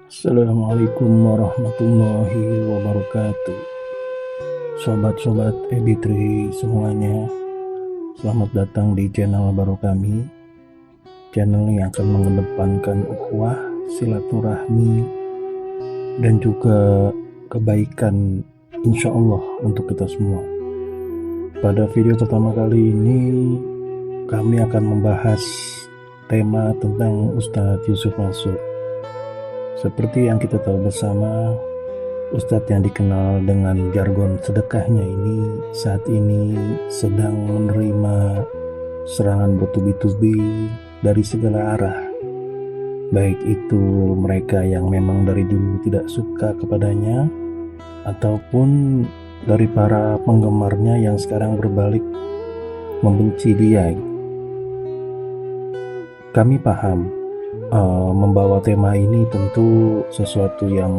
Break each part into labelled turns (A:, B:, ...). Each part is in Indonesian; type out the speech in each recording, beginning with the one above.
A: Assalamualaikum warahmatullahi wabarakatuh. Sobat-sobat Ebitri semuanya, selamat datang di channel baru kami. Channel yang akan mengedepankan ukhuwah, silaturahmi, dan juga kebaikan insya Allah untuk kita semua. Pada video pertama kali ini, kami akan membahas tema tentang Ustadz Yusuf Mansur. Seperti yang kita tahu bersama, Ustadz yang dikenal dengan jargon sedekahnya ini saat ini sedang menerima serangan bertubi-tubi dari segala arah. Baik itu mereka yang memang dari dulu tidak suka kepadanya, ataupun dari para penggemarnya yang sekarang berbalik membenci dia. Kami paham membawa tema ini tentu sesuatu yang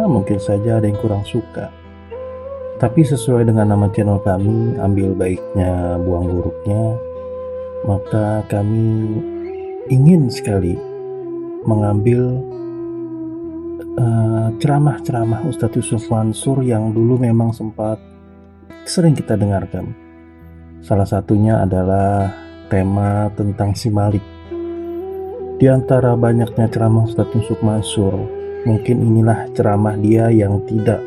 A: mungkin saja ada yang kurang suka, tapi sesuai dengan nama channel kami, ambil baiknya buang buruknya, maka kami ingin sekali mengambil ceramah-ceramah Ustadz Yusuf Mansur yang dulu memang sempat sering kita dengarkan. Salah satunya adalah tema tentang si Malik. Di antara banyaknya ceramah Ustadz Yusuf Mansur, mungkin inilah ceramah dia yang tidak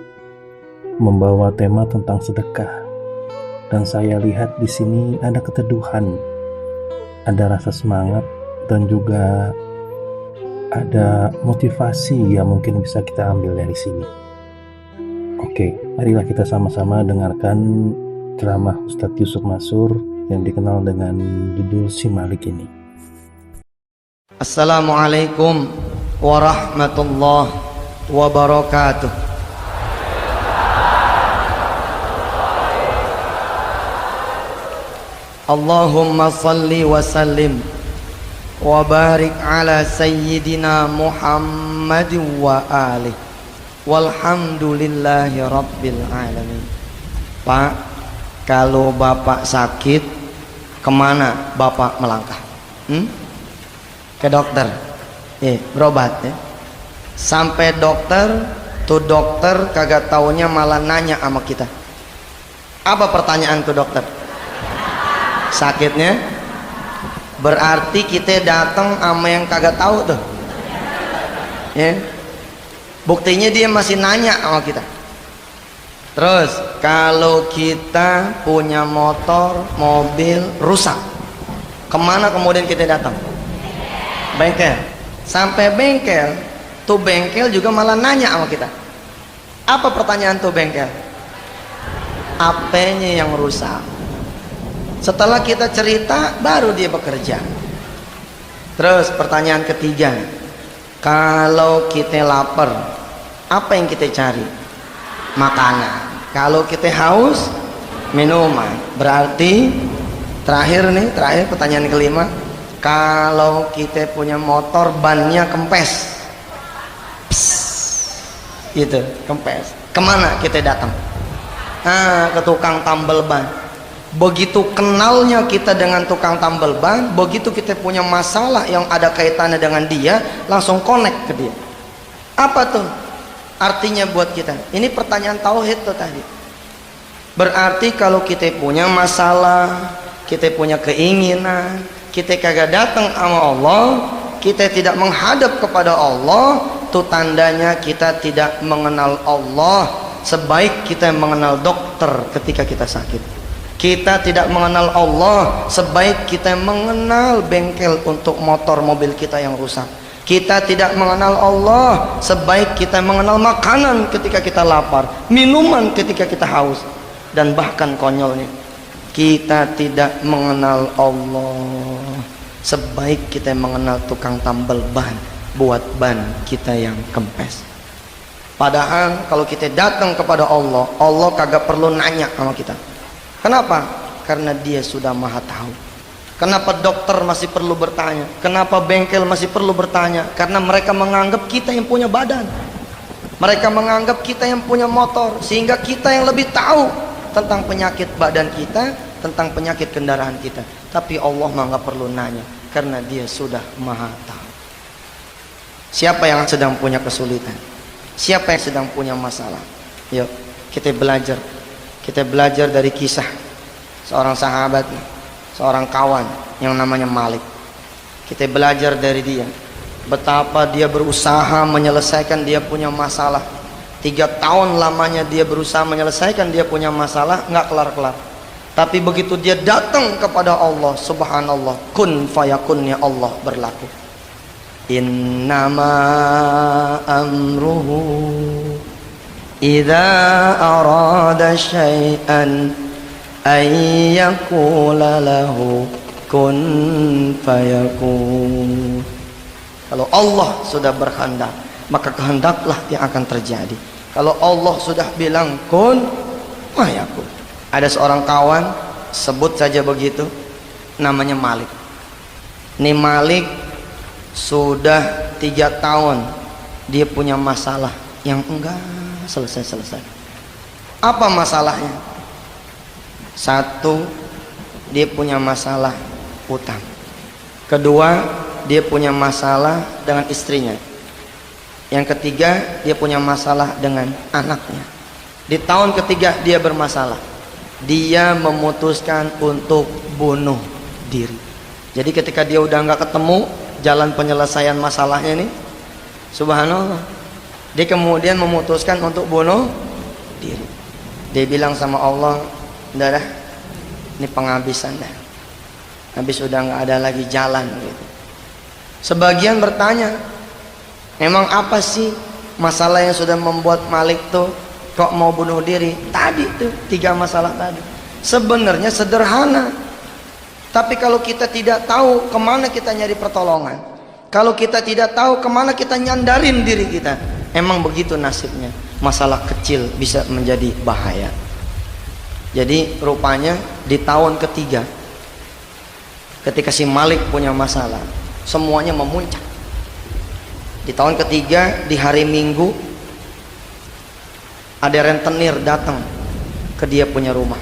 A: membawa tema tentang sedekah. Dan saya lihat di sini ada keteduhan, ada rasa semangat, dan juga ada motivasi yang mungkin bisa kita ambil dari sini. Oke, marilah kita sama-sama dengarkan ceramah Ustadz Yusuf Mansur yang dikenal dengan judul Si Malik ini.
B: Assalamualaikum warahmatullahi wabarakatuh. Allahumma salli wa sallim wa barik ala sayyidina Muhammad wa alihi walhamdulillahi rabbil alamin. Pak, kalau Bapak sakit, kemana Bapak melangkah? Ke dokter, berobat ya. Sampai dokter, tuh dokter kagak taunya malah nanya sama kita. Apa pertanyaan tuh dokter? Sakitnya? Berarti kita datang sama yang kagak tahu tuh. Ya. Buktinya dia masih nanya sama kita. Terus kalau kita punya motor, mobil rusak, kemana kemudian kita datang? Bengkel. Sampai bengkel, tuh bengkel juga malah nanya sama kita. Apa pertanyaan tuh bengkel? Apanya yang rusak? Setelah kita cerita, baru dia bekerja. Terus pertanyaan ketiga, kalau kita lapar, apa yang kita cari? Makanan. Kalau kita haus, minuman. Berarti terakhir pertanyaan kelima, kalau kita punya motor bannya kempes, gitu, kempes, kemana kita datang? Ke tukang tambal ban. Begitu kenalnya kita dengan tukang tambal ban, begitu kita punya masalah yang ada kaitannya dengan dia, langsung connect ke dia. Apa tuh artinya buat kita? Ini pertanyaan tauhid tuh tadi. Berarti kalau kita punya masalah, kita punya keinginan, kita kagak datang sama Allah, kita tidak menghadap kepada Allah, itu tandanya kita tidak mengenal Allah sebaik kita mengenal dokter ketika kita sakit. Kita tidak mengenal Allah sebaik kita mengenal bengkel untuk motor mobil kita yang rusak. Kita tidak mengenal Allah sebaik kita mengenal makanan ketika kita lapar, minuman ketika kita haus, dan bahkan konyolnya, kita tidak mengenal Allah sebaik kita mengenal tukang tambal ban buat ban kita yang kempes. Padahal kalau kita datang kepada Allah, Allah kagak perlu nanya sama kita. Kenapa? Karena dia sudah maha tahu. Kenapa dokter masih perlu bertanya? Kenapa bengkel masih perlu bertanya? Karena mereka menganggap kita yang punya badan, mereka menganggap kita yang punya motor, sehingga kita yang lebih tahu tentang penyakit badan kita, tentang penyakit kendaraan kita. Tapi Allah mah nggak perlu nanya, karena dia sudah maha tahu. Siapa yang sedang punya kesulitan? Siapa yang sedang punya masalah? Yuk kita belajar. Kita belajar dari kisah seorang sahabat, seorang kawan yang namanya Malik. Kita belajar dari dia, betapa dia berusaha menyelesaikan dia punya masalah. 3 tahun lamanya dia berusaha menyelesaikan dia punya masalah, nggak kelar-kelar. Tapi begitu dia datang kepada Allah, subhanallah, kun fayakunnya Allah berlaku. Innama amruhu idza arada syai'an ay yaqula lahu kun fayakun. Kalau Allah sudah berkehendak, maka kehendaklah yang akan terjadi. Kalau Allah sudah bilang kun fayakun. Ada seorang kawan, sebut saja begitu, namanya Malik. Ini Malik sudah 3 tahun dia punya masalah yang enggak selesai-selesai. Apa masalahnya? 1, dia punya masalah utang. 2, dia punya masalah dengan istrinya. Yang 3, dia punya masalah dengan anaknya. Di tahun ketiga dia bermasalah. Dia memutuskan untuk bunuh diri. Jadi ketika dia udah nggak ketemu jalan penyelesaian masalahnya nih, subhanallah, dia kemudian memutuskan untuk bunuh diri. Dia bilang sama Allah, udah dah, ini penghabisan dah, habis udah nggak ada lagi jalan gitu. Sebagian bertanya, emang apa sih masalah yang sudah membuat Malik tuh kok mau bunuh diri? Tadi tuh 3 masalah tadi. Sebenarnya sederhana, tapi kalau kita tidak tahu kemana kita nyari pertolongan, kalau kita tidak tahu kemana kita nyandarin diri kita, emang begitu nasibnya. Masalah kecil bisa menjadi bahaya. Jadi rupanya di tahun ketiga, ketika si Malik punya masalah, semuanya memuncak. Di tahun ketiga, di hari Minggu, ada rentenir datang ke dia punya rumah.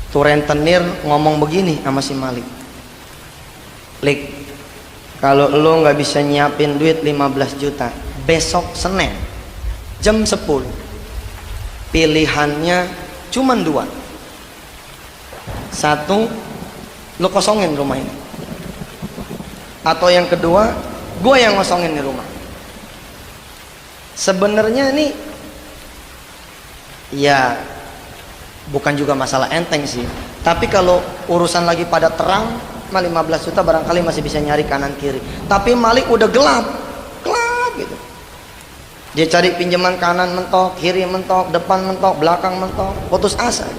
B: Tuh rentenir ngomong begini sama si Malik, Lik, kalau lo nggak bisa nyiapin duit 15 juta besok Senin jam 10, pilihannya cuma 2. 1, lo kosongin rumah ini, atau yang kedua, gue yang ngosongin di rumah. Sebenarnya nih ya bukan juga masalah enteng sih, tapi kalau urusan lagi pada terang mah 15 juta barangkali masih bisa nyari kanan kiri. Tapi Malik udah gelap gitu. Dia cari pinjaman kanan mentok, kiri mentok, depan mentok, belakang mentok, putus asa.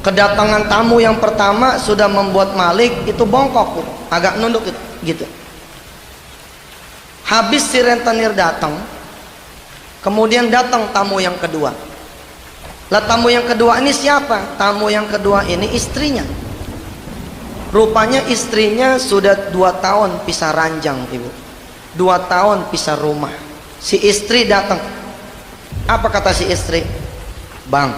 B: Kedatangan tamu yang pertama sudah membuat Malik itu bongkok gitu, agak nunduk gitu. Habis si rentenir datang, kemudian datang tamu yang kedua. Lah tamu yang kedua ini siapa? Tamu yang kedua ini istrinya. Rupanya istrinya sudah 2 tahun pisah ranjang, ibu. 2 tahun pisah rumah. Si istri datang. Apa kata si istri? Bang,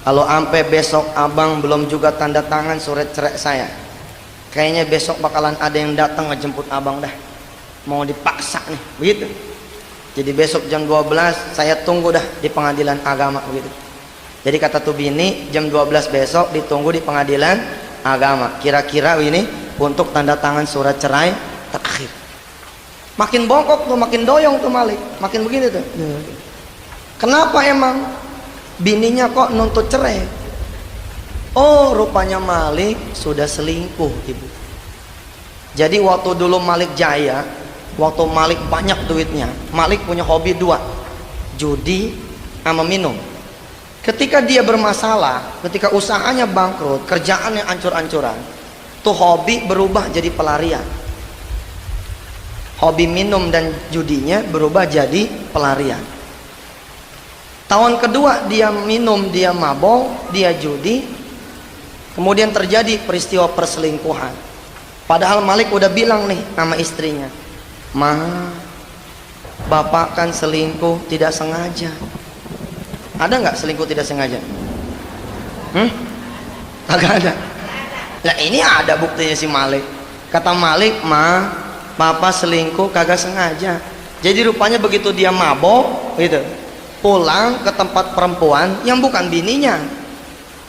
B: kalau sampai besok abang belum juga tanda tangan surat cerai saya, kayaknya besok bakalan ada yang datang ngejemput abang dah. Mau dipaksa nih, begitu. Jadi besok jam 12 saya tunggu dah di pengadilan agama, begitu. Jadi kata tuh bini, jam 12 besok ditunggu di pengadilan agama. Kira-kira ini untuk tanda tangan surat cerai terakhir. Makin bongkok tuh, makin doyong tuh Malik, makin begini tuh. Kenapa emang bininya kok nuntut cerai? Oh, rupanya Malik sudah selingkuh, ibu. Jadi waktu dulu Malik jaya, waktu Malik banyak duitnya, Malik punya hobi 2, judi sama minum. Ketika dia bermasalah, ketika usahanya bangkrut, kerjaannya ancur-ancuran, tuh hobi berubah jadi pelarian. Hobi minum dan judinya berubah jadi pelarian. Tahun kedua dia minum, dia mabok, dia judi, kemudian terjadi peristiwa perselingkuhan. Padahal Malik udah bilang nih sama istrinya, Ma, bapak kan selingkuh tidak sengaja. Ada nggak selingkuh tidak sengaja? Kagak ada. Nah ini ada buktinya si Malik. Kata Malik, Ma, papa selingkuh kagak sengaja. Jadi rupanya begitu dia mabok gitu, pulang ke tempat perempuan yang bukan bininya,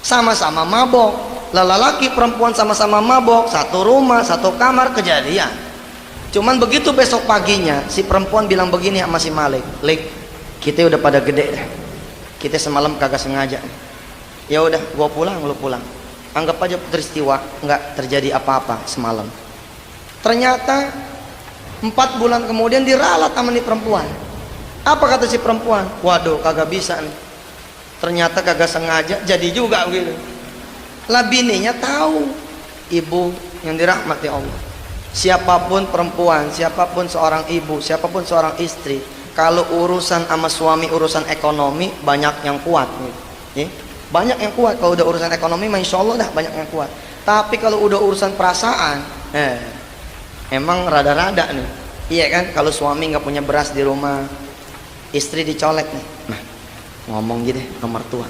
B: sama-sama mabok. Lelaki perempuan sama-sama mabok, satu rumah satu kamar, kejadian. Cuman begitu besok paginya si perempuan bilang begini sama si Malik, Lik, kita udah pada gede dah, kita semalam kagak sengaja. Ya udah, gua pulang, lu pulang. Anggap aja peristiwa nggak terjadi apa-apa semalam. Ternyata 4 bulan kemudian diralat sama nih perempuan. Apa kata si perempuan? Waduh, kagak bisa nih. Ternyata kagak sengaja, jadi juga gitu. Lah bininya tahu, ibu yang dirahmati Allah. Siapapun perempuan, siapapun seorang ibu, siapapun seorang istri, kalau urusan sama suami, urusan ekonomi, banyak yang kuat nih. Banyak yang kuat. Kalau udah urusan ekonomi, masya Allah dah banyak yang kuat. Tapi kalau udah urusan perasaan, emang rada-rada nih. Iya kan, kalau suami nggak punya beras di rumah, istri dicolek nih. Nah, ngomong gitu ke mertua,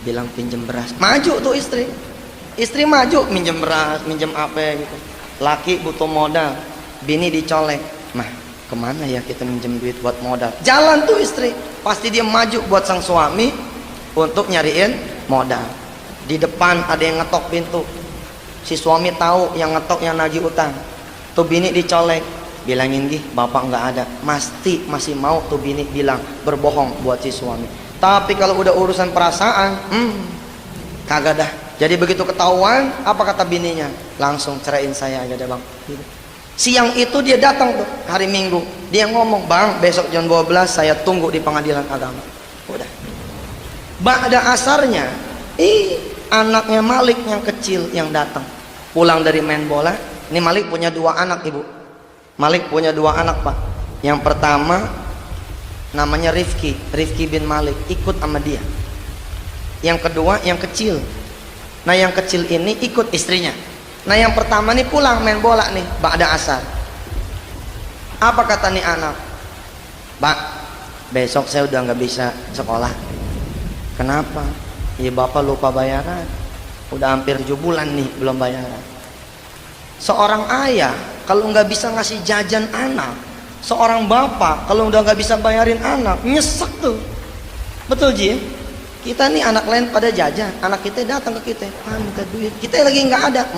B: bilang pinjem beras, maju tuh istri. Istri maju, minjem beras, minjem apa gitu. Laki butuh modal, bini dicolek. Nah, kemana ya kita minjem duit buat modal? Jalan tuh istri, pasti dia maju buat sang suami untuk nyariin modal. Di depan ada yang ngetok pintu, si suami tahu yang ngetok yang nagih utang. Tuh bini dicolek, bilangin gih bapak nggak ada. Masih mau tuh bini bilang berbohong buat si suami. Tapi kalau udah urusan perasaan, kagak dah. Jadi begitu ketahuan, apa kata bininya? Langsung ceraiin saya aja deh bang. Siang itu dia datang tuh hari Minggu, dia ngomong, bang besok jam 12 saya tunggu di pengadilan agama. Udah. Ba'da asarnya, anaknya Malik yang kecil yang datang, pulang dari main bola. Ini Malik punya 2 anak ibu. Malik punya 2 anak pak. Yang pertama namanya Rifki bin Malik, ikut sama dia. Yang kedua yang kecil. Nah yang kecil ini ikut istrinya. Nah yang pertama nih pulang main bola nih ba'da asar. Apa kata nih anak? Pak, besok saya udah nggak bisa sekolah. Kenapa? Ya bapak lupa bayaran. Udah hampir 7 bulan nih belum bayaran. Seorang ayah kalau nggak bisa ngasih jajan anak, seorang bapak kalau udah nggak bisa bayarin anak, nyesek tuh. Betul Ji? Kita nih anak lain pada jajan, anak kita datang ke kita, minta duit, kita lagi nggak ada,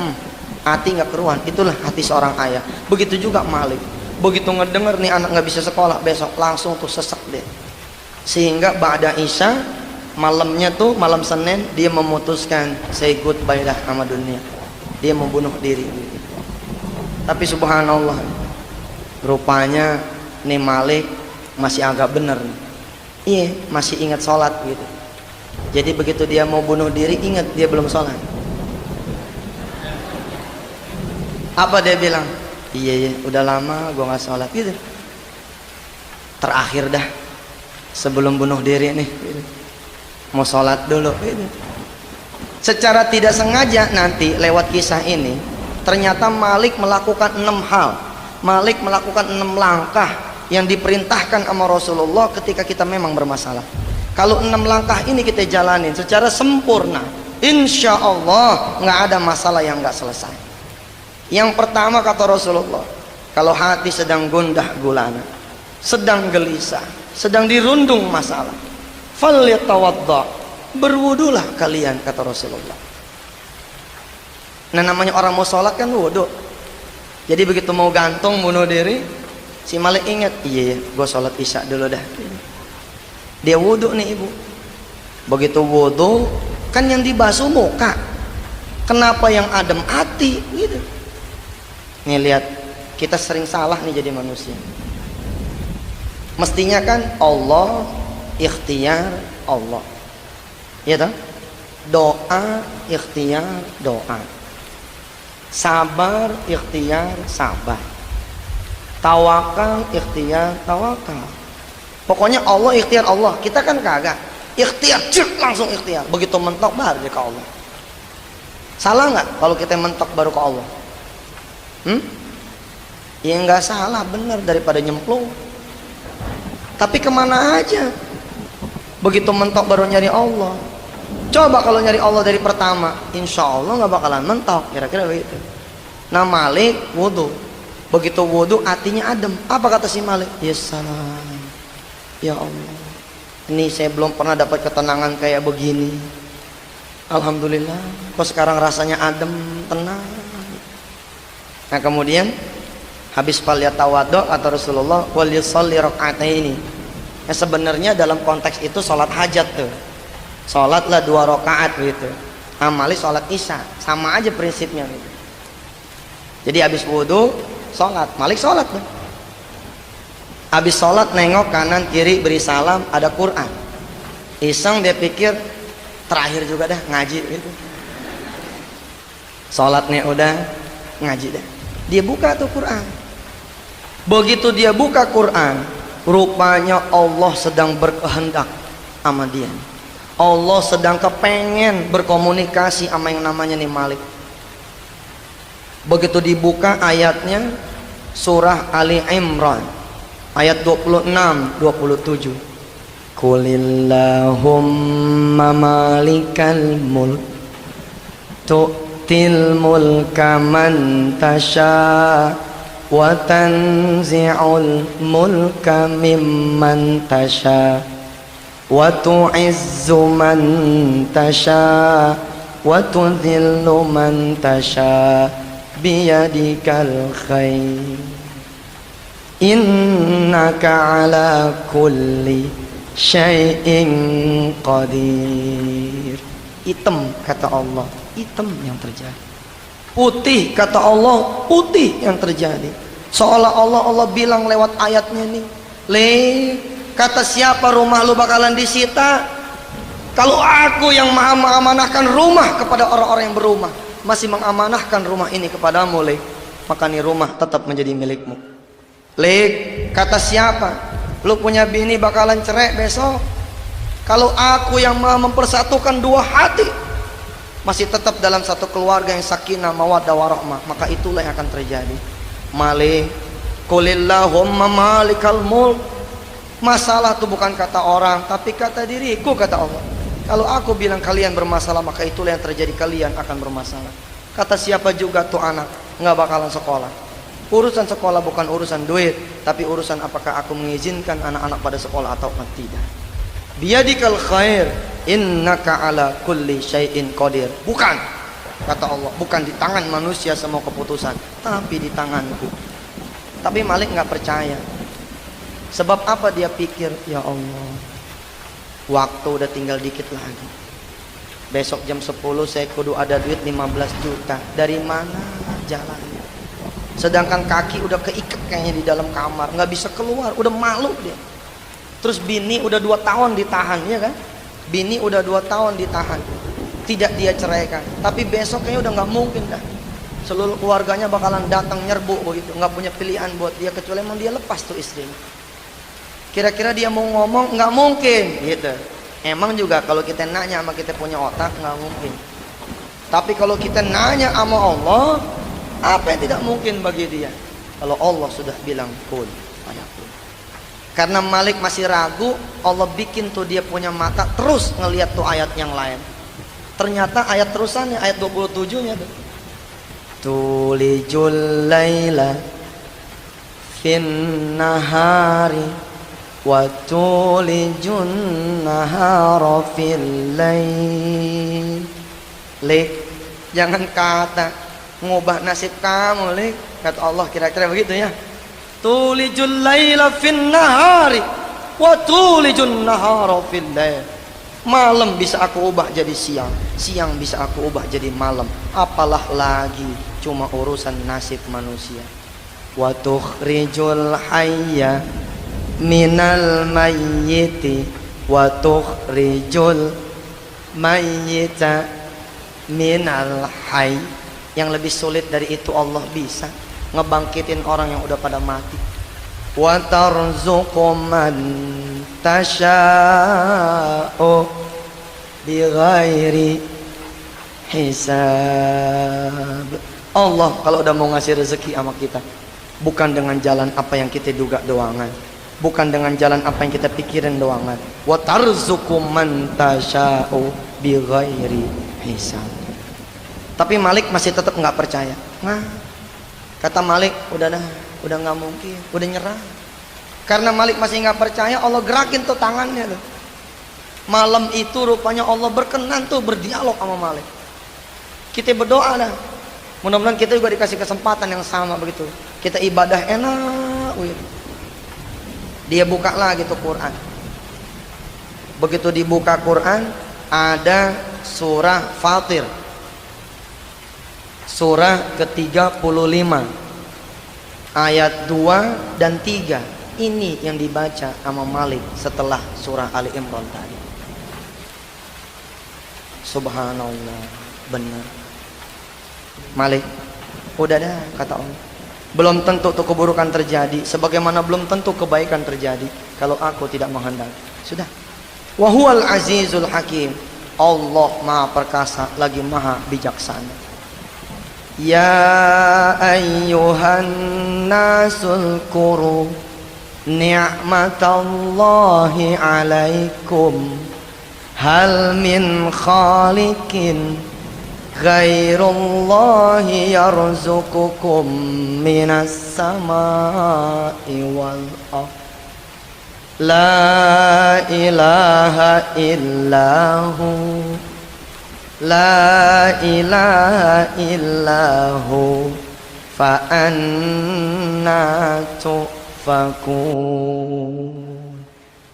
B: hati nggak keruan. Itulah hati seorang ayah. Begitu juga Malik, begitu ngedenger nih anak nggak bisa sekolah besok, langsung tuh sesek deh. Sehingga ba'da isya, malamnya tuh malam Senin, dia memutuskan say goodbye dah sama dunia, dia mau bunuh diri. Tapi subhanallah, rupanya nih Malik masih agak bener nih. Iya, masih ingat sholat gitu. Jadi begitu dia mau bunuh diri, ingat dia belum sholat. Apa dia bilang? Iya, udah lama gue nggak sholat gitu. Terakhir dah, sebelum bunuh diri nih, gitu. Mau sholat dulu gitu. Secara tidak sengaja nanti lewat kisah ini, ternyata Malik melakukan 6 hal. Malik melakukan 6 langkah yang diperintahkan sama Rasulullah ketika kita memang bermasalah. Kalau 6 langkah ini kita jalanin secara sempurna, insya Allah nggak ada masalah yang nggak selesai. Yang pertama kata Rasulullah, kalau hati sedang gundah gulana, sedang gelisah, sedang dirundung masalah, falyatawadda, berwudulah kalian kata Rasulullah. Nah namanya orang mau sholat kan wudu. Jadi begitu mau gantung bunuh diri, si Malik ingat, iya gue sholat isya dulu dah. Dia wudu nih ibu. Begitu wudu kan yang dibasuh muka, kenapa yang adem hati gitu. Nih lihat, kita sering salah nih jadi manusia. Mestinya kan Allah, ikhtiar Allah, ya toh? Doa, ikhtiar doa, sabar, ikhtiar sabar, tawakal, ikhtiar tawakal. Pokoknya Allah, ikhtiar Allah. Kita kan kagak ikhtiar, langsung ikhtiar. Begitu mentok baru ke Allah. Salah nggak kalau kita mentok baru ke Allah? Ya nggak salah, benar, daripada nyemplung. Tapi kemana aja? Begitu mentok baru nyari Allah. Coba kalau nyari Allah dari pertama, insya Allah nggak bakalan mentok. Kira-kira begitu. Nah Malik wudu, Begitu wudu hatinya adem. Apa kata si Malik? Ya salam, ya Allah, ini saya belum pernah dapat ketenangan kayak begini. Alhamdulillah, kok sekarang rasanya adem, tenang. Nah kemudian habis falyatawaddo kata Rasulullah, wal yusalli raka'ataini. Nah, sebenarnya dalam konteks itu sholat hajat tuh, sholatlah 2 rakaat gitu. Amali sholat isya, sama aja prinsipnya gitu. Jadi habis wudhu sholat, Malik sholat tuh. Habis sholat nengok kanan kiri beri salam, ada Quran. Iseng dia pikir terakhir juga dah ngaji gitu. Sholatnya udah, ngaji dah. Dia buka tuh Quran. Begitu dia buka Quran, rupanya Allah sedang berkehendak sama dia. Allah sedang kepengen berkomunikasi sama yang namanya nih Malik. Begitu dibuka ayatnya, surah Ali Imran ayat 26-27. Qulillahumma malikal mulk tu'til mulka man tasha wa tanzi'ul mulka mimman tasha wa tu'izzu man tasha wa tudhillu man tasha biyadikal khair innaka ala kulli syai'in qadir. Hitam kata Allah, hitam yang terjadi. Putih kata Allah, putih yang terjadi. Seolah-olah Allah bilang lewat ayatnya nih, kata siapa rumah lu bakalan disita? Kalau aku yang maha mengamanahkan rumah kepada orang-orang yang berumah, masih mengamanahkan rumah ini kepadamu, maka nih rumah tetap menjadi milikmu. Kata siapa? Lu punya bini bakalan cerai besok. Kalau aku yang maha mempersatukan 2 hati, masih tetap dalam satu keluarga yang sakinah mawaddah warahmah, maka itulah yang akan terjadi. Malik, qulillahumma malikal mulk. Masalah itu bukan kata orang, tapi kata diriku, kata Allah. Kalau aku bilang kalian bermasalah, maka itulah yang terjadi, kalian akan bermasalah. Kata siapa juga tuh anak nggak bakalan sekolah. Urusan sekolah bukan urusan duit, tapi urusan apakah aku mengizinkan anak-anak pada sekolah atau tidak. Biyadikal khair innaka ala kulli syai'in qadir. Bukan, kata Allah, bukan di tangan manusia semua keputusan, tapi di tanganku. Tapi Malik nggak percaya. Sebab apa? Dia pikir, ya Allah, waktu udah tinggal dikit lagi. Besok jam 10 saya kudu ada duit 15 juta. Dari mana jalannya? Sedangkan kaki udah keikat kayaknya di dalam kamar, nggak bisa keluar, udah malu dia. Terus bini udah 2 tahun ditahan, ya kan? Bini udah 2 tahun ditahan, tidak dia ceraikan. Tapi besok kayaknya udah nggak mungkin dah. Seluruh keluarganya bakalan datang nyerbu begitu, nggak punya pilihan buat dia kecuali emang dia lepas tuh istrinya. Kira-kira dia mau ngomong, nggak mungkin gitu. Emang juga kalau kita nanya sama kita punya otak, nggak mungkin. Tapi kalau kita nanya sama Allah, apa yang tidak mungkin bagi dia? Kalau Allah sudah bilang kun fayakun. Karena Malik masih ragu, Allah bikin tuh dia punya mata terus ngelihat tuh ayat yang lain. Ternyata ayat terusannya, ayat 27-nya tuh. Tulijul laila fin nahari wa tulijun nahara fil lail. Jangan kata ngubah nasib kamu, kata Allah, kira-kira begitu ya. Tulijul laila fin nahari wa tulijun nahara fil lail. Malam bisa aku ubah jadi siang, siang bisa aku ubah jadi malam. Apalah lagi cuma urusan nasib manusia. Wa tukhrijul hayya minal mayyiti wa tukhrijul mayyita minal hayy. Yang lebih sulit dari itu Allah bisa ngebangkitin orang yang udah pada mati. Wa tarzuqu man tasha'u bighairi hisab. Allah kalau udah mau ngasih rezeki sama kita, bukan dengan jalan apa yang kita duga doangan, bukan dengan jalan apa yang kita pikirin doangan. Wa tarzuqu man tasha'u bighairi hisab. Tapi Malik masih tetap nggak percaya. Nah, kata Malik, udah dah, udah nggak mungkin, udah nyerah. Karena Malik masih nggak percaya, Allah gerakin tuh tangannya tuh. Malam itu rupanya Allah berkenan tuh berdialog sama Malik. Kita berdoa dah, mudah-mudahan kita juga dikasih kesempatan yang sama begitu. Kita ibadah enak, dia buka lagi tuh Quran. Begitu dibuka Quran, ada surah Fatir, surah ke-35, ayat 2 dan 3. Ini yang dibaca sama Malik setelah surah Ali Imran tadi. Subhanallah, benar. Malik, udah dah kata Allah. Belum tentu tuh keburukan terjadi, sebagaimana belum tentu kebaikan terjadi kalau aku tidak menghendaki. Sudah. Wa huwal azizul hakim. Allah Maha Perkasa lagi Maha Bijaksana. Ya ayyuhan nasul kuru ni'matallahi alaikum hal min khaliqin ghairullahi yarzuqukum minas samai wal ardh la ilaha illahu la ilaha illahu fa anna tufakun.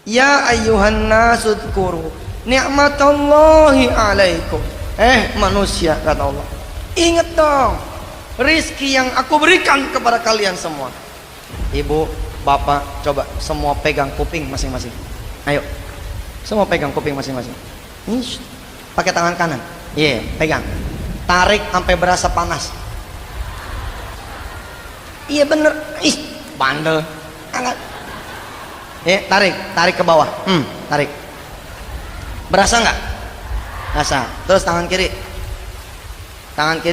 B: Ya ayyuhan nasu dzkuru ni'matallahi alaikum. Manusia, kata Allah, ingat dong rizki yang aku berikan kepada kalian semua. Ibu, bapak, coba semua pegang kuping masing-masing. Ayo, semua pegang kuping masing-masing. Pakai tangan kanan. Pegang. Tarik sampai berasa panas. Iya bener. Bandel. Angkat. Tarik ke bawah. Tarik. Berasa nggak? Rasa. Terus tangan kiri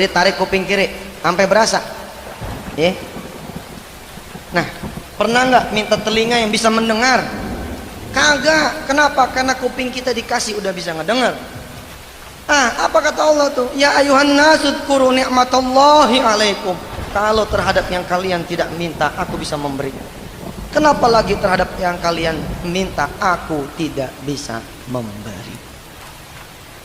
B: tarik kuping kiri sampai berasa. Nah, pernah nggak minta telinga yang bisa mendengar? Kagak. Kenapa? Karena kuping kita dikasih udah bisa ngedengar. Apa kata Allah tuh? Ya ayuhan nasu dzkuru ni'matallahi alaikum. Kalau terhadap yang kalian tidak minta, aku bisa memberi. Kenapa lagi terhadap yang kalian minta, aku tidak bisa memberi?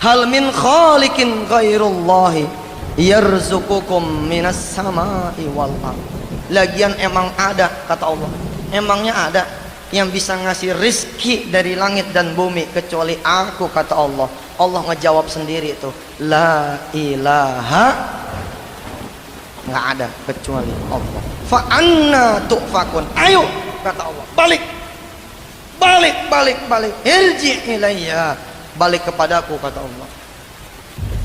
B: Hal min khaliqin ghairullahi yarzuqukum minas samai wal ardh. Lagian emang ada, kata Allah, emangnya ada yang bisa ngasih rizki dari langit dan bumi kecuali aku, kata Allah. Allah ngejawab sendiri itu, la ilaha, nggak ada kecuali Allah. Fa anna tufakun. Ayo, kata Allah, balik, irji ilayya, balik kepadaku, kata Allah.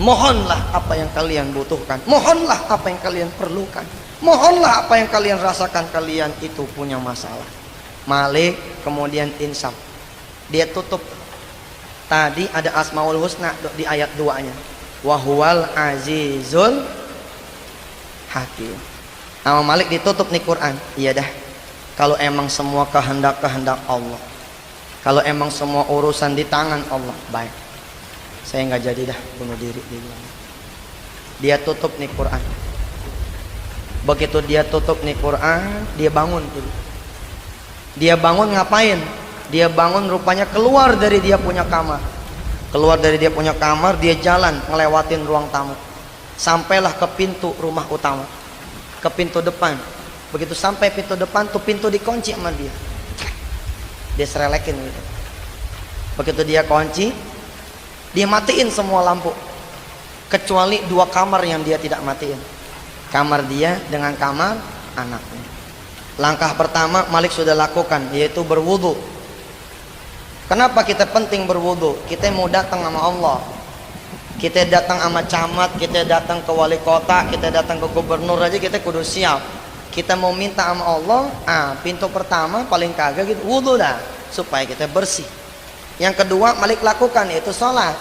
B: Mohonlah apa yang kalian butuhkan, mohonlah apa yang kalian perlukan, mohonlah apa yang kalian rasakan. Kalian itu punya masalah. Malik kemudian insaf, dia tutup. Tadi ada Asmaul Husna di ayat 2-nya, Wahuwal Azizul Hakim. Nama Malik ditutup nih Quran. Iya dah, kalau emang semua kehendak Allah, kalau emang semua urusan di tangan Allah, baik, saya nggak jadi dah bunuh diri. Dia tutup nih Quran. Begitu dia tutup nih Quran, dia bangun dulu. Dia bangun ngapain? Dia bangun rupanya keluar dari dia punya kamar. Keluar dari dia punya kamar, dia jalan ngelewatin ruang tamu. Sampailah ke pintu rumah utama, ke pintu depan. Begitu sampai pintu depan tuh pintu dikunci sama dia. Dia serelekin gitu. Begitu dia kunci, dia matiin semua lampu kecuali 2 kamar yang dia tidak matiin. Kamar dia dengan kamar anaknya. Langkah pertama Malik sudah lakukan, yaitu berwudu. Kenapa kita penting berwudu? Kita mau datang sama Allah, kita datang sama camat, kita datang ke wali kota, kita datang ke gubernur aja kita kudu siap. Kita mau minta sama Allah, pintu pertama paling kagak gitu, wudu dah, supaya kita bersih. Yang kedua Malik lakukan, yaitu sholat.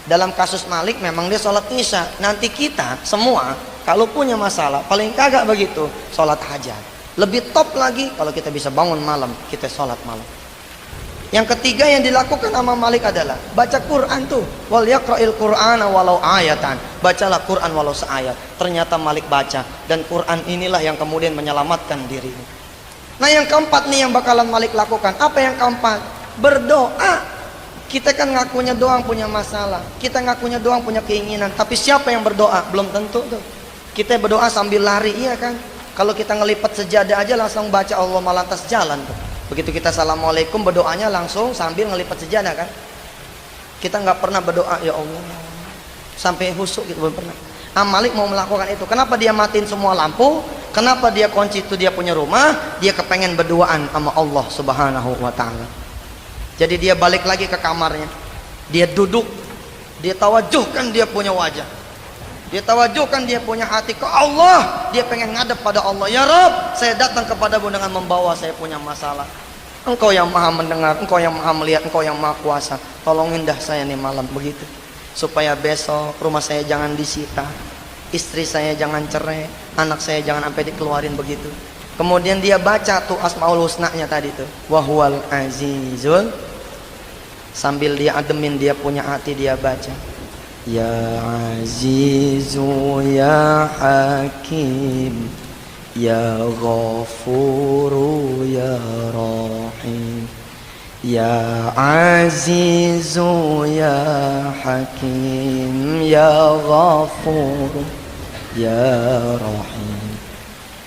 B: Dalam kasus Malik memang dia sholat isya. Nanti kita semua kalau punya masalah paling kagak begitu, sholat hajat. Lebih top lagi kalau kita bisa bangun malam, kita sholat malam. Yang ketiga yang dilakukan sama Malik adalah baca Quran tuh. Wal yaqra'il Qur'ana walau ayatan. Bacalah Quran walau seayat. Ternyata Malik baca, dan Quran inilah yang kemudian menyelamatkan dirinya. Nah, yang keempat nih yang bakalan Malik lakukan. Apa yang keempat? Berdoa. Kita kan ngakunya doang punya masalah, kita ngakunya doang punya keinginan, tapi siapa yang berdoa? Belum tentu tuh. Kita berdoa sambil lari, iya kan? Kalau kita ngelipat sejadah aja langsung baca Allah malantas jalan tuh. Begitu kita assalamualaikum, berdoanya langsung sambil ngelipat sejadah kan? Kita nggak pernah berdoa ya Allah sampai husuk gitu, belum pernah. Malik mau melakukan itu. Kenapa dia matiin semua lampu? Kenapa dia kunci itu dia punya rumah? Dia kepengen berduaan sama Allah Subhanahu wa ta'ala. Jadi dia balik lagi ke kamarnya, dia duduk, dia tawajuhkan dia punya wajah, dia tawajuhkan dia punya hati ke Allah. Dia pengen ngadep pada Allah. Ya Rabb, saya datang kepadamu dengan membawa saya punya masalah. Engkau yang maha mendengar, engkau yang maha melihat, engkau yang maha kuasa. Tolongin dah saya nih malam begitu, supaya besok rumah saya jangan disita, istri saya jangan cerai, anak saya jangan sampai dikeluarin begitu. Kemudian dia baca tuh Asmaul Husna-nya tadi tuh, Wahwal Azizul. Sambil dia ademin dia punya hati, dia baca, Ya Azizu Ya Hakim Ya Ghafuru Ya Rahim. Ya Azizu Ya Hakim Ya Ghafuru Ya Rahim.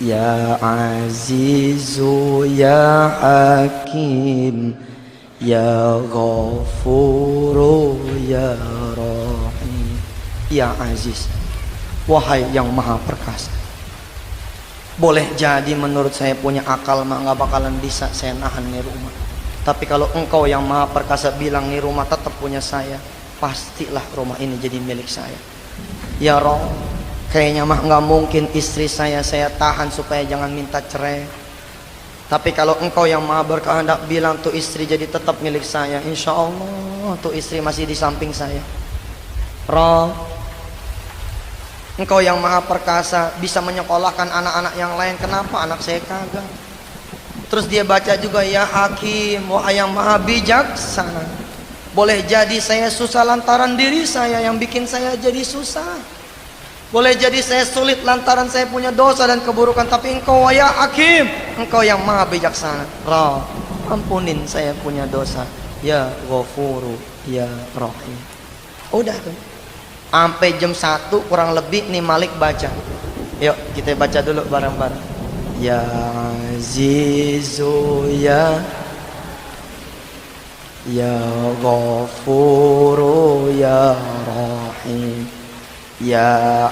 B: Ya Azizu Ya Hakim Ya Ghafuru Ya Rahim. Ya Aziz, wahai yang maha perkasa. Boleh jadi menurut saya punya akal mah gak bakalan bisa saya nahan nih rumah. Tapi kalau engkau yang maha perkasa bilang nih rumah tetap punya saya, pastilah rumah ini jadi milik saya. Ya Rabb, kayaknya mah nggak mungkin istri saya tahan supaya jangan minta cerai. Tapi kalau engkau yang maha berkehendak bilang tuh istri jadi tetap milik saya, insya Allah tuh istri masih di samping saya. Rabb, engkau yang maha perkasa bisa menyekolahkan anak-anak yang lain, kenapa anak saya kagak? Terus dia baca juga Ya Hakim, wahai yang maha bijaksana. Boleh jadi saya susah lantaran diri saya yang bikin saya jadi susah. Boleh jadi saya sulit lantaran saya punya dosa dan keburukan, tapi engkau Ya Hakim, engkau yang maha bijaksana. Rabb, ampunin saya punya dosa. Ya Ghafuru Ya Rahim. Udah tuh. Sampai jam 1 kurang lebih nih Malik baca. Yuk kita baca dulu bareng-bareng. Ya Azizu Ya Ghafuru Ya Rahim. Ya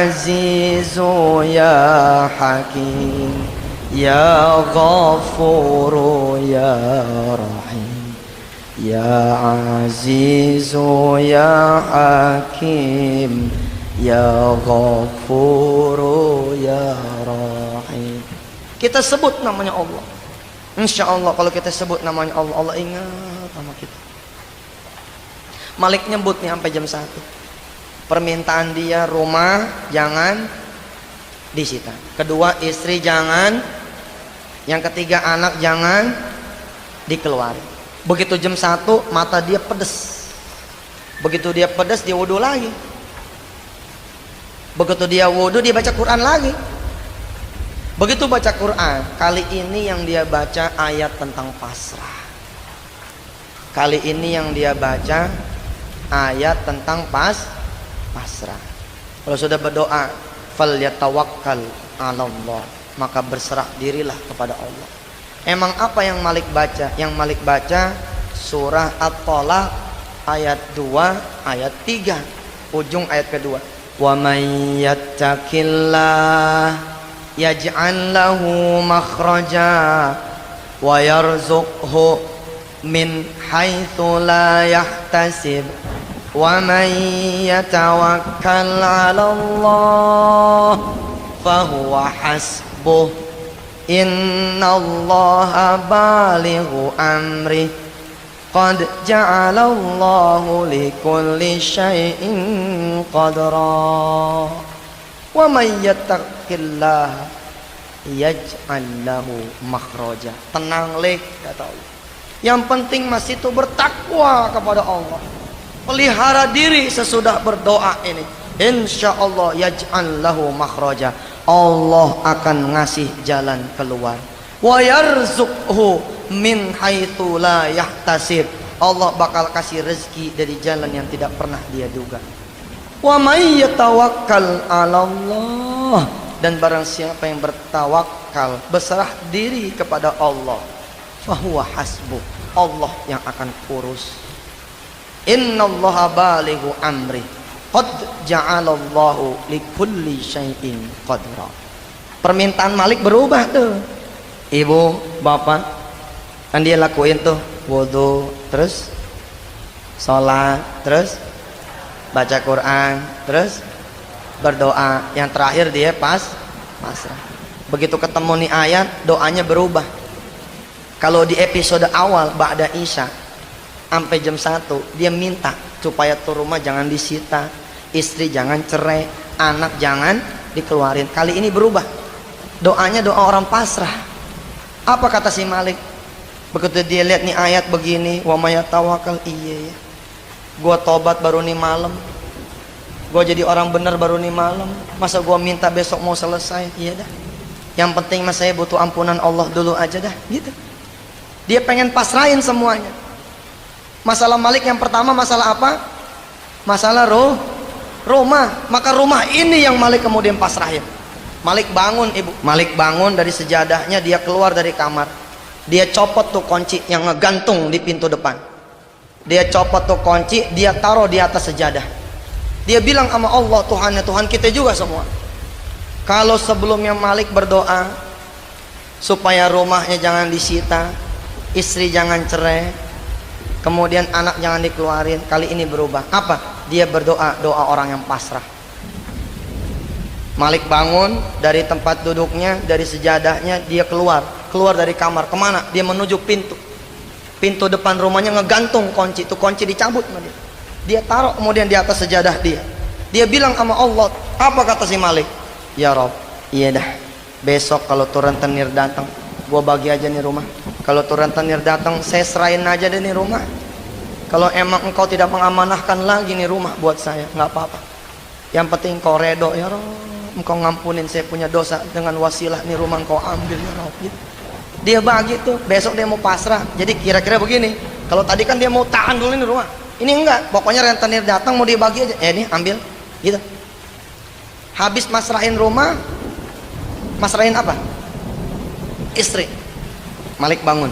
B: Azizu Ya Hakim Ya Ghafuru Ya Rahim. Ya Azizu Ya Hakim Ya Ghafuru Ya Rahim. Kita sebut namanya Allah. Insya Allah kalau kita sebut namanya Allah, Allah ingat sama kita. Malik nyebut nih sampai jam 1. Permintaan dia rumah jangan disita. Kedua istri jangan. Yang ketiga anak jangan dikeluarin. Begitu jam 1 mata dia pedes. Begitu dia pedes dia wudhu lagi. Begitu dia wudhu dia baca Quran lagi. Begitu baca Quran, kali ini yang dia baca ayat tentang pasrah. Kali ini yang dia baca ayat tentang pasrah. Kalau sudah berdoa, falyatawakkal 'alallah, maka berserah dirilah kepada Allah. Emang apa yang Malik baca? Yang Malik baca surah At-Thalaq ayat 2, ayat 3, ujung ayat kedua. Wa may yattaqillah yaj'al lahu makhraja wa yarzuqhu min haitsu la yahtasib wa man yatawakkal 'ala Allah fa huwa hasbuh innallaha balighu amri qad ja'alallahu likulli syai'in qadra wa may yattaqillaha yaj'al lahu makhraja. Tenang leh kata Allah, Yang penting masih itu bertakwa kepada Allah. Pelihara diri sesudah berdoa ini. Insya Allah yaj'al lahu makhraja. Allah akan ngasih jalan keluar. Wa yarzuqhu min haitsu la yahtasib. Allah bakal kasih rezeki dari jalan yang tidak pernah dia duga. Wa may yatawakkal 'ala Allah, dan barang siapa yang bertawakal, berserah diri kepada Allah, fahuwa hasbuh, Allah yang akan urus. Innallaha balighu amri, qad ja'alallahu likulli syai'in qadra. Permintaan Malik berubah tuh. Ibu, bapak, kan dia lakuin tuh wudu, terus sholat, terus baca Quran, terus berdoa. Yang terakhir dia pasrah. Begitu ketemu nih ayat, doanya berubah. Kalau di episode awal ba'da Isya sampai jam 1 dia minta supaya tuh rumah jangan disita, istri jangan cerai, anak jangan dikeluarin. Kali ini berubah, doanya doa orang pasrah. Apa kata si Malik begitu dia lihat nih ayat begini, wa may yatawakkal, iya ya, gua tobat baru nih malam, gua jadi orang benar baru nih malam, masa gua minta besok mau selesai? Iya dah, yang penting mas saya butuh ampunan Allah dulu aja dah, gitu. Dia pengen pasrahin semuanya. Masalah Malik yang pertama masalah apa? Masalah rumah. Maka rumah ini yang Malik kemudian pasrahin. Malik bangun, ibu. Malik bangun dari sejadahnya, dia keluar dari kamar. Dia copot tuh kunci yang ngegantung di pintu depan. Dia copot tuh kunci, dia taruh di atas sejadah. Dia bilang sama Allah, Tuhannya Tuhan kita juga semua. Kalau sebelumnya Malik berdoa supaya rumahnya jangan disita, istri jangan cerai, kemudian anak jangan dikeluarin, kali ini berubah. Apa? Dia berdoa, doa orang yang pasrah. Malik bangun dari tempat duduknya, dari sejadahnya, dia keluar dari kamar. Kemana? Dia menuju pintu depan rumahnya, ngegantung kunci, tuh kunci dicabut sama dia. Dia taruh kemudian di atas sejadah dia. Dia bilang sama Allah, apa kata si Malik? Ya Rob, iya dah, besok kalau tuh rentenir datang, gua bagi aja nih rumah. Kalau tuh rentenir datang, saya serahin aja deh nih rumah. Kalau emang engkau tidak mengamanahkan lagi nih rumah buat saya, nggak apa-apa. Yang penting engkau redo ya Rob, engkau ngampunin saya punya dosa dengan wasilah nih rumah engkau ambil ya Rob. Gitu. Dia bagi tuh, besok dia mau pasrah. Jadi kira-kira begini, kalau tadi kan dia mau tahan dulu nih rumah, ini enggak, pokoknya rentenir datang mau dibagi aja, nih ambil, gitu. Habis masrahin rumah, masrahin apa? Istri. Malik bangun,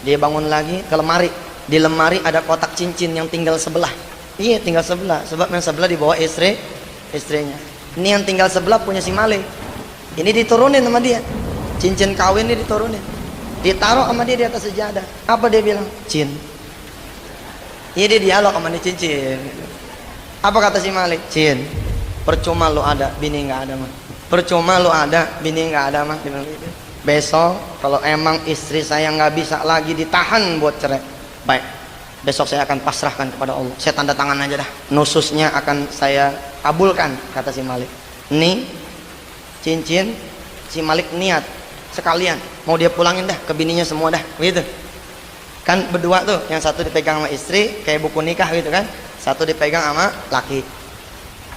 B: dia bangun lagi ke lemari. Di lemari ada kotak cincin yang tinggal sebelah. Iya, tinggal sebelah, sebab yang sebelah dibawa istrinya. Ini yang tinggal sebelah punya si Malik. Ini diturunin sama dia, cincin kawin ini diturunin, ditaruh sama dia di atas sejadah. Apa dia bilang? Cin. Iya, dia dialog sama nih cincin. Apa kata si Malik? Cin, percuma lu ada, bini nggak ada mah. Percuma lu ada, bini nggak ada mah. Besok kalau emang istri saya nggak bisa lagi ditahan buat cerai, baik, besok saya akan pasrahkan kepada Allah. Saya tanda tangan aja dah, nususnya akan saya kabulkan, kata si Malik. Nih cincin, si Malik niat sekalian mau dia pulangin dah ke bininya semua dah, gitu kan. Berdua tuh, yang satu dipegang sama istri kayak buku nikah gitu kan, satu dipegang sama laki.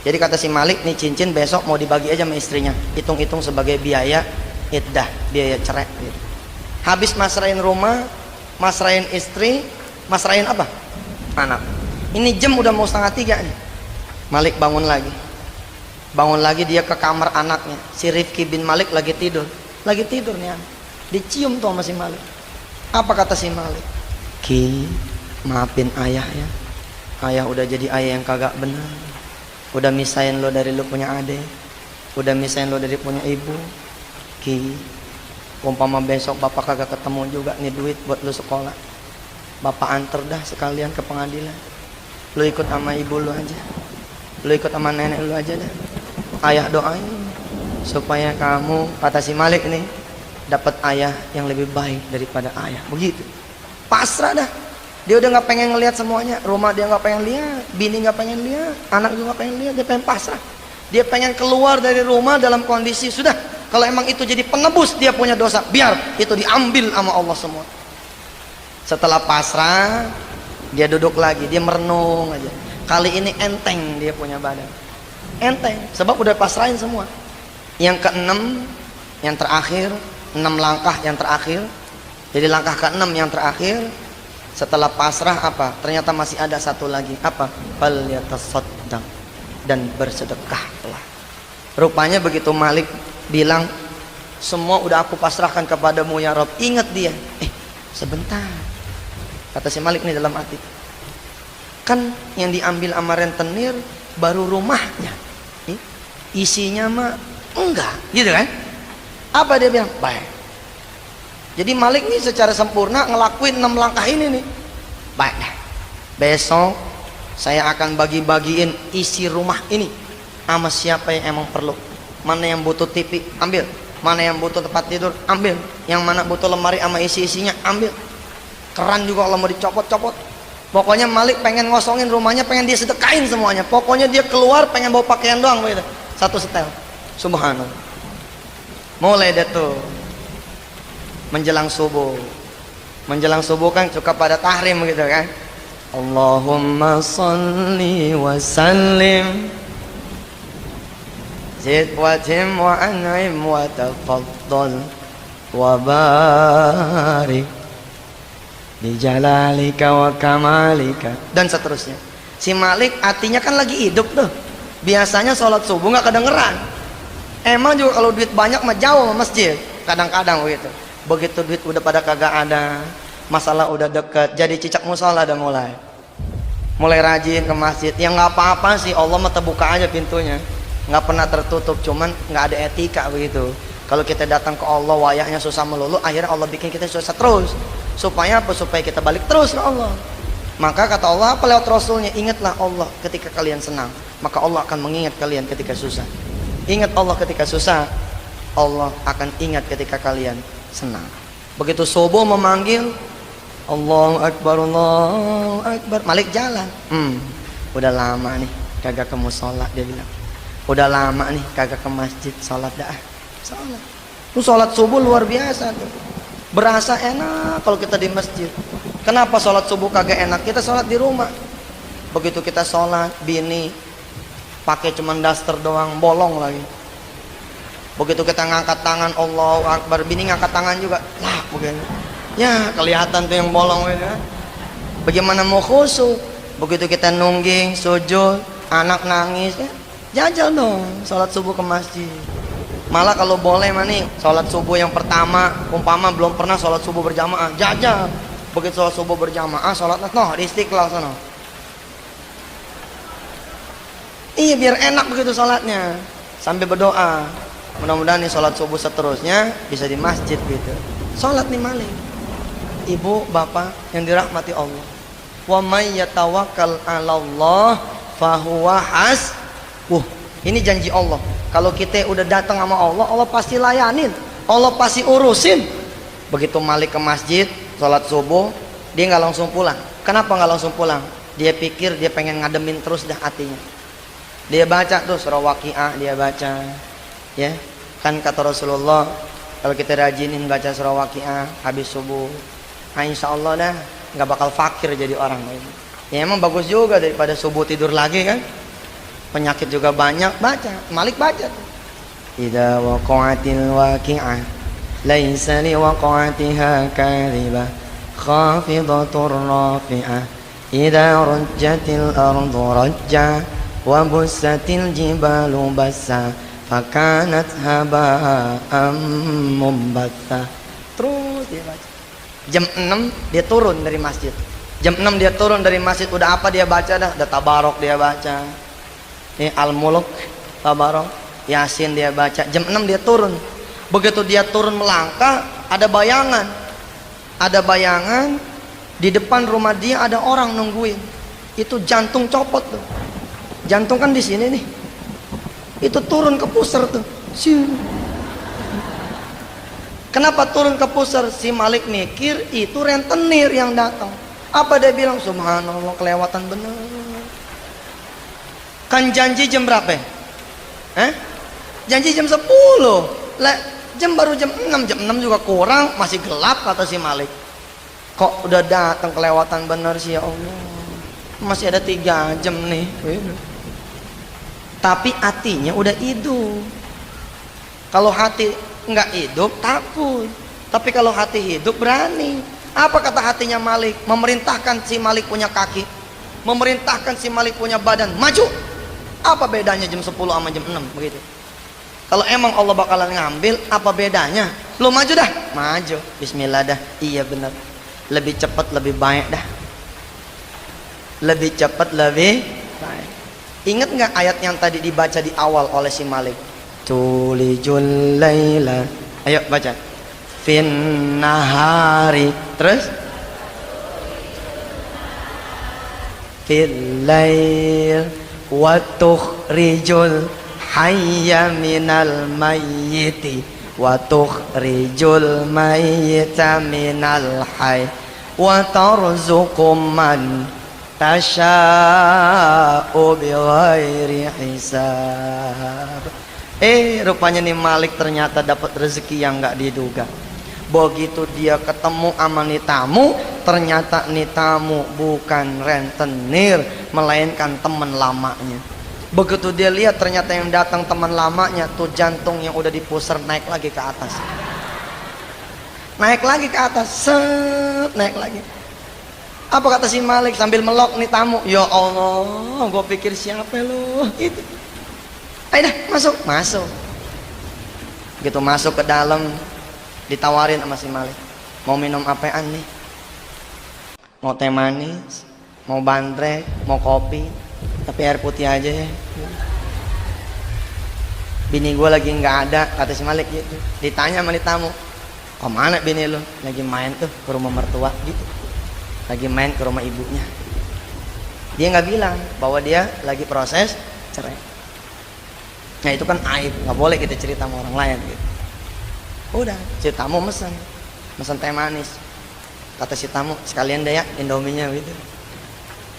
B: Jadi kata si Malik, nih cincin besok mau dibagi aja sama istrinya, hitung-hitung sebagai biaya iddah, biaya cerai gitu. Habis masrahin rumah, masrahin istri, masrahin apa? Anak. Ini jam udah mau 2:30 nih. Malik bangun lagi dia ke kamar anaknya. Si Rifki bin Malik lagi tidur nih anak. Dicium tuh sama si Malik. Apa kata si Malik? Ki, maafin ayah ya, ayah udah jadi ayah yang kagak benar, udah misahin lo dari lo punya adik, udah misahin lo dari punya ibu. Ki, umpama besok bapak kagak ketemu juga nih duit buat lu sekolah, bapak anter dah sekalian ke pengadilan. Lu ikut sama ibu lu aja, lu ikut sama nenek lu aja dah. Ayah doain supaya kamu, kata si Malik nih, dapat ayah yang lebih baik daripada ayah. Begitu, pasrah dah. Dia udah nggak pengen ngelihat semuanya, rumah dia nggak pengen lihat, bini nggak pengen lihat, anak juga nggak pengen lihat. Dia pengen pasrah. Dia pengen keluar dari rumah dalam kondisi sudah. Kalau emang itu jadi penebus dia punya dosa, biar itu diambil sama Allah semua. Setelah pasrah, dia duduk lagi, dia merenung aja. Kali ini enteng dia punya badan. Enteng, sebab udah pasrahin semua. Yang keenam, yang terakhir, 6 langkah yang terakhir. Jadi langkah keenam yang terakhir, setelah pasrah apa? Ternyata masih ada satu lagi. Apa? Falyatasaddaq, dan bersedekahlah. Rupanya begitu Malik bilang, semua udah aku pasrahkan kepadamu ya Rob. Ingat dia, sebentar. Kata si Malik nih dalam hati, kan yang diambil sama rentenir baru rumahnya, isinya mah enggak, gitu kan? Apa dia bilang? Baik. Jadi Malik nih secara sempurna ngelakuin 6 langkah ini nih. Baik, besok saya akan bagi-bagiin isi rumah ini sama siapa yang emang perlu. Mana yang butuh TV, ambil. Mana yang butuh tempat tidur, ambil. Yang mana butuh lemari sama isi-isinya, ambil. Keran juga kalau mau dicopot-copot. Pokoknya Malik pengen ngosongin rumahnya, pengen dia sedekain semuanya. Pokoknya dia keluar pengen bawa pakaian doang begitu. Satu setel. Subhanallah. Mulai deh tuh menjelang subuh. Menjelang subuh kan suka pada tahrim gitu kan. Allahumma salli wa sallim zid wa tim wa an'im wa tafaddal wa barik bijalalika wa kamalika, dan seterusnya. Si Malik hatinya kan lagi hidup tuh. Biasanya sholat subuh nggak kedengeran. Emang juga kalau duit banyak mah jauh sama masjid. Kadang-kadang begitu. Begitu duit udah pada kagak ada, masalah udah deket, jadi cicak musola udah mulai rajin ke masjid. Yang nggak apa-apa sih, Allah mah terbuka aja pintunya, nggak pernah tertutup. Cuman nggak ada etika begitu. Kalau kita datang ke Allah wayahnya susah melulu, akhirnya Allah bikin kita susah terus. Supaya apa? Supaya kita balik terus ke Allah. Maka kata Allah apa lewat Rasulnya, ingatlah Allah ketika kalian senang, maka Allah akan mengingat kalian ketika susah. Ingat Allah ketika susah, Allah akan ingat ketika kalian senang. Begitu subuh memanggil, Allahu Akbar, Allahu Akbar, Malik jalan. Udah lama nih kagak ke musola, dia bilang. Udah lama nih kagak ke masjid, sholat dah. Sholat. Lu sholat subuh luar biasa tuh. Berasa enak kalau kita di masjid. Kenapa sholat subuh kagak enak? Kita sholat di rumah. Begitu kita sholat, bini pakai cuman daster doang, bolong lagi. Begitu kita ngangkat tangan, Allahu Akbar, bini ngangkat tangan juga, lah begini. Ya kelihatan tuh yang bolong gitu. Bagaimana mau khusyuk? Begitu kita nungging, sujud, anak nangis, jajal dong sholat subuh ke masjid. Malah kalau boleh mah nih, sholat subuh yang pertama, umpama belum pernah sholat subuh berjamaah, jajal. Begitu sholat subuh berjamaah, sholat di Istiqlal sana. Iya, biar enak begitu sholatnya, sambil berdoa. Mudah-mudahan nih sholat subuh seterusnya bisa di masjid gitu. Sholat nih Malik. Ibu, bapak yang dirahmati Allah. Wa may yatawakkal 'alallah fahuwa hasbuh. Ini janji Allah. Kalau kita udah datang sama Allah, Allah pasti layanin, Allah pasti urusin. Begitu Malik ke masjid, sholat subuh, dia nggak langsung pulang. Kenapa nggak langsung pulang? Dia pikir dia pengen ngademin terus dah hatinya. Dia baca tuh surah Waqiah, dia baca, ya kan kata Rasulullah, kalau kita rajinin baca surah Waqiah habis subuh, insya Allah dah nggak bakal fakir jadi orang. Ya emang bagus juga daripada subuh tidur lagi kan. Penyakit juga banyak, baca. Malik baca. Idza waqa'atil waqi'ah laisa li waqa'atiha kadhibah khafidatur rafi'ah idza rajjatil ardu rajja wa bussatil jibalu bassa fakanat haba'an mumbatha. Terus dia baca. Jam 6 dia turun dari masjid. Jam 6 dia turun dari masjid, udah apa dia baca dah? Udah Tabarok dia baca. Ini Al-Mulk, Tabarok, Yasin dia baca. Jam 6 dia turun. Begitu dia turun melangkah, ada bayangan. Ada bayangan di depan rumah dia ada orang nungguin. Itu jantung copot tuh. Jantung kan di sini nih. Itu turun ke pusar tuh. Kenapa turun ke pusar? Si Malik mikir itu rentenir yang datang. Apa dia bilang? Subhanallah, kelewatan bener. Kan janji jam berapa? Janji jam 10. Jam baru jam 6. Jam 6 juga kurang, masih gelap kata si Malik. Kok udah datang kelewatan bener sih, ya Allah, masih ada 3 jam nih. Tapi hatinya udah hidup. Kalau hati nggak hidup takut, tapi kalau hati hidup berani. Apa kata hatinya Malik? Memerintahkan si Malik punya kaki, memerintahkan si Malik punya badan, maju. Apa bedanya jam 10 sama jam 6 begitu? Kalau emang Allah bakalan ngambil, apa bedanya? Lu maju dah, maju. Bismillah dah. Iya bener. Lebih cepat lebih baik dah. Lebih cepat lebih baik. Ingat nggak ayat yang tadi dibaca di awal oleh si Malik? Tulijul laila. Ayo baca. Fin nahari. Terus? Fil lail wa tukhrijul hayya minal mayyiti wa tukhrijul mayyita minal hayy wa tarzuqu man tasya'u bighairi hisab. Rupanya nih Malik ternyata dapat rezeki yang nggak diduga. Begitu dia ketemu sama nih tamu, ternyata nih tamu bukan rentenir, melainkan teman lamanya. Begitu dia lihat ternyata yang datang teman lamanya, tuh jantung yang udah dipuser naik lagi ke atas. Naik lagi ke atas, set, naik lagi. Apa kata si Malik sambil melok nih tamu? Ya Allah, gue pikir siapa lo? Itu. Ayo dah, masuk, masuk. Gitu masuk ke dalam, ditawarin sama si Malik. Mau minum apaan nih? Mau teh manis, mau bandrek, mau kopi, tapi air putih aja ya. Bini gue lagi nggak ada, kata si Malik gitu. Ditanya sama tamu, kemana bini lo? Lagi main tuh ke rumah mertua gitu. Lagi main ke rumah ibunya. Dia nggak bilang bahwa dia lagi proses cerai. Nah itu kan aib, nggak boleh kita cerita sama orang lain gitu. Udah, si tamu mesen teh manis. Kata si tamu, sekalian deh ya Indominya gitu.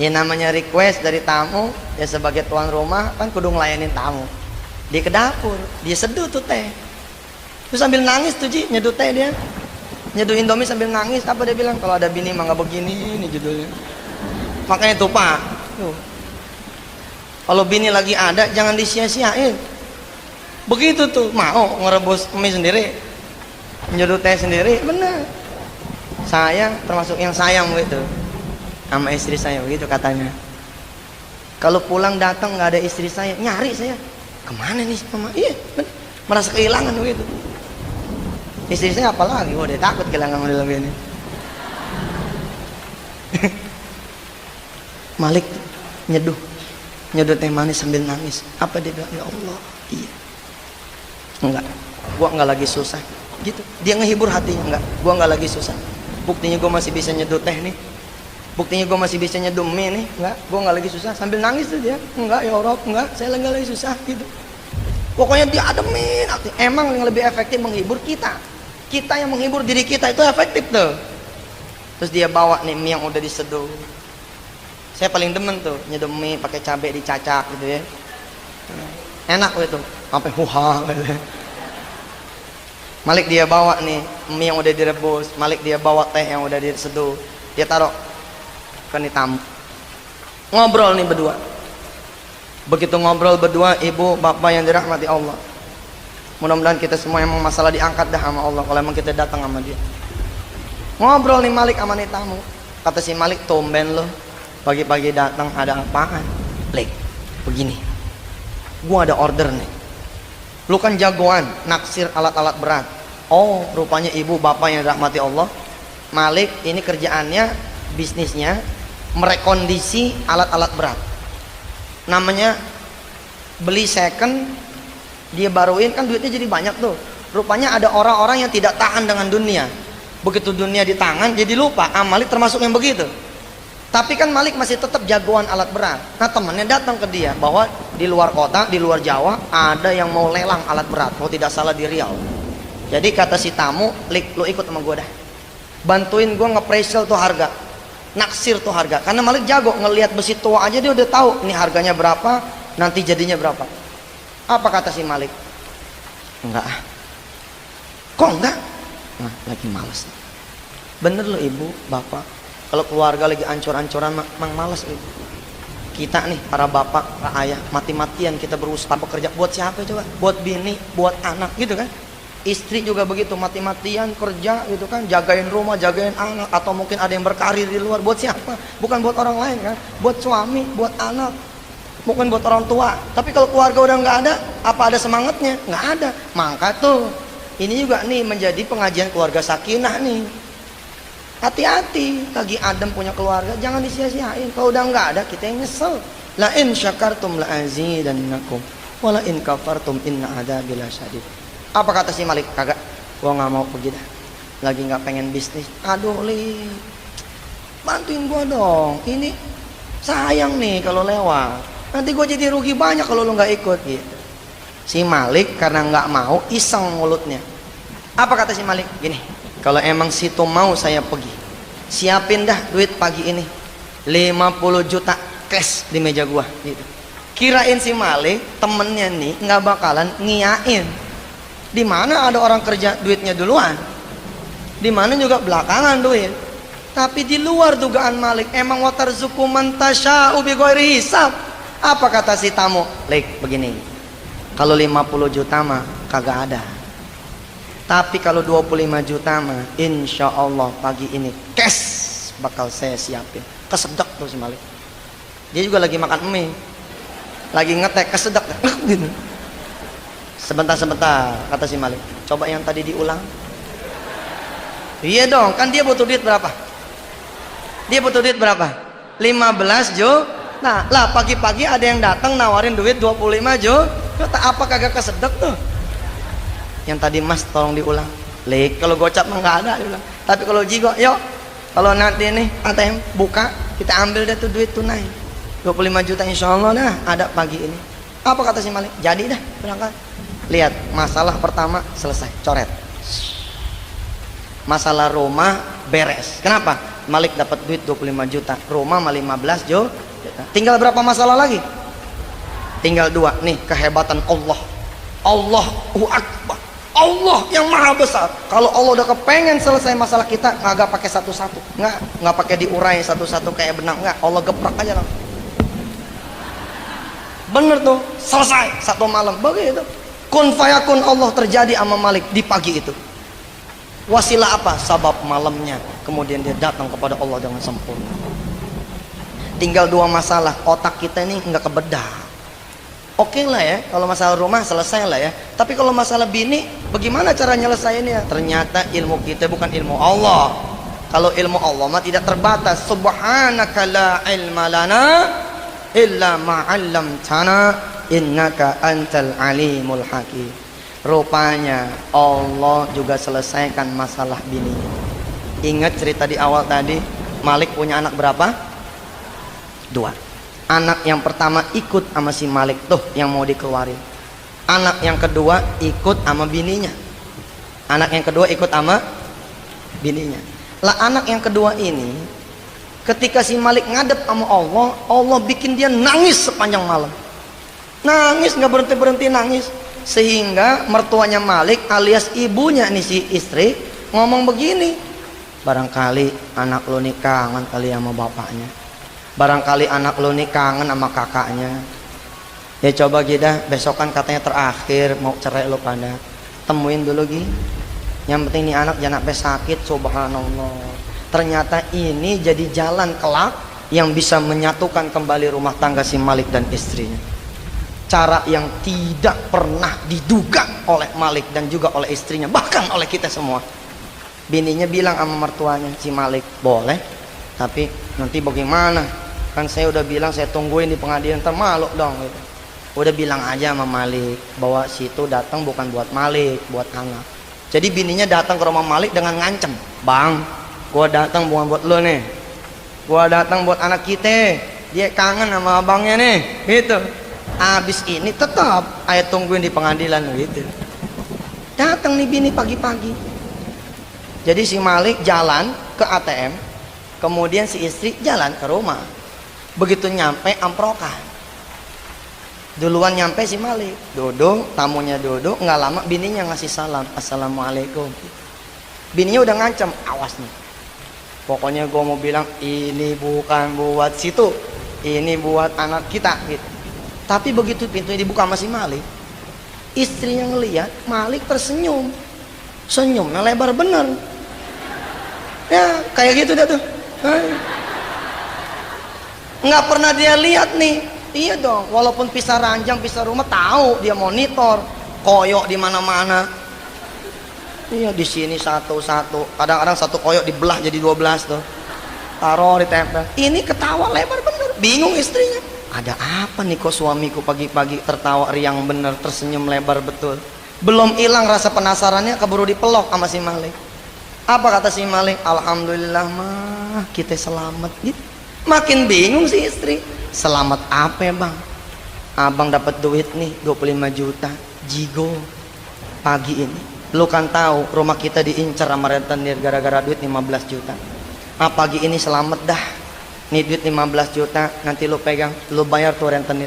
B: Ya namanya request dari tamu, ya sebagai tuan rumah kan kudu ngelayanin tamu. Dia ke dapur, dia seduh tuh teh. Terus sambil nangis tuh Ji, nyeduh teh dia. Nyeduh Indomie sambil nangis. Apa dia bilang? Kalau ada bini mah nggak begini, ini judulnya. Makanya tuh Pak, tuh. Kalau bini lagi ada jangan disia-siain. Begitu tuh, mau ngerebus mie sendiri, nyeduh teh sendiri, bener. Sayang, termasuk yang sayang gitu sama istri saya, begitu katanya. Kalau pulang datang nggak ada istri saya, nyari saya, kemana nih mama? Iya, bener. Merasa kehilangan begitu. Istri saya apalagi, wah dia takut kehilangan model begini. Malik nyeduh teh manis sambil nangis. Apa dia bilang? Ya Allah, iya. Enggak, gua enggak lagi susah gitu. Dia ngehibur hatinya, enggak, gua enggak lagi susah. Buktinya gua masih bisa nyeduh teh nih. Buktinya gua masih bisa nyeduh mie nih. Enggak, gua enggak lagi susah. Sambil nangis tuh dia. Enggak, ya Allah, enggak, saya enggak lagi susah gitu. Pokoknya dia ademin. Emang yang lebih efektif menghibur kita. Kita yang menghibur diri kita itu efektif tuh. Terus dia bawa nih mie yang udah diseduh. Saya paling demen tuh nyeduh mie pakai cabai dicacak gitu ya. Enak gitu. Sampai huha gitu. Malik dia bawa nih mie yang udah direbus, Malik dia bawa teh yang udah diseduh, dia taruh ke nih tamu. Ngobrol nih berdua. Begitu ngobrol berdua, ibu bapak yang dirahmati Allah, mudah-mudahan kita semua emang masalah diangkat dah sama Allah kalau emang kita datang sama dia. Ngobrol nih Malik sama nih tamu. Kata si Malik, tumben lo pagi-pagi datang, ada apaan? Lik, begini, gua ada order nih. Lu kan jagoan naksir alat-alat berat. Oh, rupanya ibu bapak yang dirahmati Allah, Malik ini kerjaannya, bisnisnya merekondisi alat-alat berat. Namanya beli second, dia baruin, kan duitnya jadi banyak tuh. Rupanya ada orang-orang yang tidak tahan dengan dunia. Begitu dunia di tangan jadi lupa. Malik termasuk yang begitu. Tapi kan Malik masih tetap jagoan alat berat. Nah temannya datang ke dia bahwa di luar kota, di luar Jawa ada yang mau lelang alat berat, mau tidak salah di Riau. Jadi kata si tamu, Lik, lu ikut sama gue dah. Bantuin gue nge-appraisal tuh harga, naksir tuh harga. Karena Malik jago ngelihat besi tua aja dia udah tahu ini harganya berapa, nanti jadinya berapa. Apa kata si Malik? Enggak. Kok enggak? Nah, lagi males. Bener loh ibu, bapak. Kalau keluarga lagi ancur-ancuran, mang males ibu. Kita nih, para bapak, para ayah, mati-matian kita berusaha bekerja. Buat siapa coba? Buat bini, buat anak gitu kan. Istri juga begitu, mati-matian kerja gitu kan, jagain rumah, jagain anak, atau mungkin ada yang berkarir di luar. Buat siapa? Bukan buat orang lain kan, buat suami, buat anak, bukan buat orang tua. Tapi kalau keluarga udah nggak ada, apa ada semangatnya? Nggak ada. Maka tuh, ini juga nih menjadi pengajian keluarga sakinah nih. Hati-hati, lagi adem punya keluarga, jangan disia-siain. Kalau udah nggak ada, kita yang nyesel. La in syakartum la azidannakum, wa la in kafartum inna adzabi lasyadid. Apa kata si Malik? Kagak, gua nggak mau pergi dah, lagi nggak pengen bisnis. Aduh Li, bantuin gua dong, ini sayang nih kalau lewat, nanti gua jadi rugi banyak kalau lu nggak ikut gitu. Si Malik karena nggak mau, iseng mulutnya. Apa kata si Malik? Gini, kalau emang situ mau saya pergi, siapin dah duit pagi ini 50 juta cash di meja gua gitu. Kirain si Malik temennya nih nggak bakalan ngiyain. Di mana ada orang kerja duitnya duluan, di mana juga belakangan duit. Tapi di luar dugaan Malik, emang watarzuqu man tasya'u bighairi hisab. Apa kata si tamu? Lik, begini, kalau 50 juta mah kagak ada, tapi kalau 25 juta mah insya Allah pagi ini cash bakal saya siapin. Kesedek tuh si Malik. Dia juga lagi makan mie, lagi ngetek, kesedek gitu. Sebentar, kata si Malik. Coba yang tadi diulang. Iya dong, kan dia butuh duit berapa? Dia butuh duit berapa? 15 juta. Nah, lah pagi-pagi ada yang datang nawarin duit 25 juta. Apa kagak kesedek tuh? Yang tadi Mas tolong diulang. Lik, kalau gocap mah nggak ada diulang. Tapi kalau jigo, yuk. Kalau nanti nih ATM buka, kita ambil deh tuh duit tunai. 25 juta insya Allah dah ada pagi ini. Apa kata si Malik? Jadi dah berangkat. Lihat, masalah pertama selesai, coret. Masalah rumah beres. Kenapa? Malik dapat duit 25 juta, rumah mah 15 juta. Tinggal berapa masalah lagi? Tinggal 2. Nih kehebatan Allah. Allahu Akbar. Allah yang maha besar. Kalau Allah udah kepengen selesai masalah kita, nggak pakai satu-satu, nggak pakai diurai satu-satu kayak benang, nggak. Allah geprak aja langsung. Bener tuh, selesai satu malam. Begitu. Kun fayakun Allah terjadi sama Malik di pagi itu. Wasilah apa? Sabab malamnya. Kemudian dia datang kepada Allah dengan sempurna. Tinggal 2 masalah. Otak kita ini nggak kebedah. Oke lah ya, kalau masalah rumah selesai lah ya. Tapi kalau masalah bini, bagaimana cara nyelesainnya? Ternyata ilmu kita bukan ilmu Allah. Kalau ilmu Allah mah tidak terbatas. Subhanaka la ilma lana illa ma'allamtana innaka antal alimul hakim. Rupanya Allah juga selesaikan masalah bininya. Ingat cerita di awal tadi, Malik punya anak berapa? 2. Anak yang pertama ikut sama si Malik tuh yang mau dikeluarin. Anak yang kedua ikut sama bininya. Anak yang kedua ikut sama bininya. Lah anak yang kedua ini, ketika si Malik ngadep sama Allah, Allah bikin dia nangis sepanjang malam. Nangis, nggak berhenti nangis, sehingga mertuanya Malik alias ibunya nih si istri ngomong begini, barangkali anak lo nih kangen kali sama bapaknya, barangkali anak lo nih kangen sama kakaknya. Ya coba kita besokan katanya terakhir mau cerai lo pada, temuin dulu Gi. Yang penting nih anak jangan sampai sakit. Subhanallah, ternyata ini jadi jalan kelak yang bisa menyatukan kembali rumah tangga si Malik dan istrinya. Cara yang tidak pernah diduga oleh Malik dan juga oleh istrinya, bahkan oleh kita semua. Bininya bilang sama mertuanya si Malik, boleh, tapi nanti bagaimana? Kan saya udah bilang saya tungguin di pengadilan, ntar malu dong gitu. Udah bilang aja sama Malik bahwa situ datang bukan buat Malik, buat anak. Jadi bininya datang ke rumah Malik dengan ngancem, bang, gua datang bukan buat lo nih, gua datang buat anak kita, dia kangen sama abangnya nih, gitu. Abis ini tetap ayat tungguin di pengadilan gitu. Datang nih bini pagi-pagi. Jadi si Malik jalan ke ATM, kemudian si istri jalan ke rumah. Begitu nyampe amprokan, duluan nyampe si Malik, duduk, tamunya duduk, nggak lama bininya ngasih salam, assalamualaikum. Bininya udah ngancam, awas nih, Pokoknya gue mau bilang ini bukan buat situ, ini buat anak kita gitu. Tapi begitu pintunya dibuka masih Malik, istrinya ngelihat Malik tersenyum, senyumnya lebar bener. Ya kayak gitu dah tuh. Nggak pernah dia lihat nih. Iya dong, walaupun pisah ranjang, pisah rumah, tahu dia monitor, koyok di mana-mana. Iya di sini satu-satu, kadang-kadang satu koyok dibelah jadi 12 tuh, taruh di tempel. Ini ketawa lebar bener, bingung istrinya. Ada apa nih kok suamiku pagi-pagi tertawa riang bener, tersenyum lebar betul. Belum hilang rasa penasarannya, keburu dipelok sama si Malik. Apa kata si Malik? Alhamdulillah mah kita selamat gitu. Makin bingung si istri. Selamat apa ya bang? Abang dapat duit nih 25 juta jigo pagi ini. Lu kan tahu rumah kita diincar sama rentenir gara-gara duit 15 juta. Pagi ini selamat dah. Nih duit 15 juta nanti lu pegang, lu bayar tuh rentenir.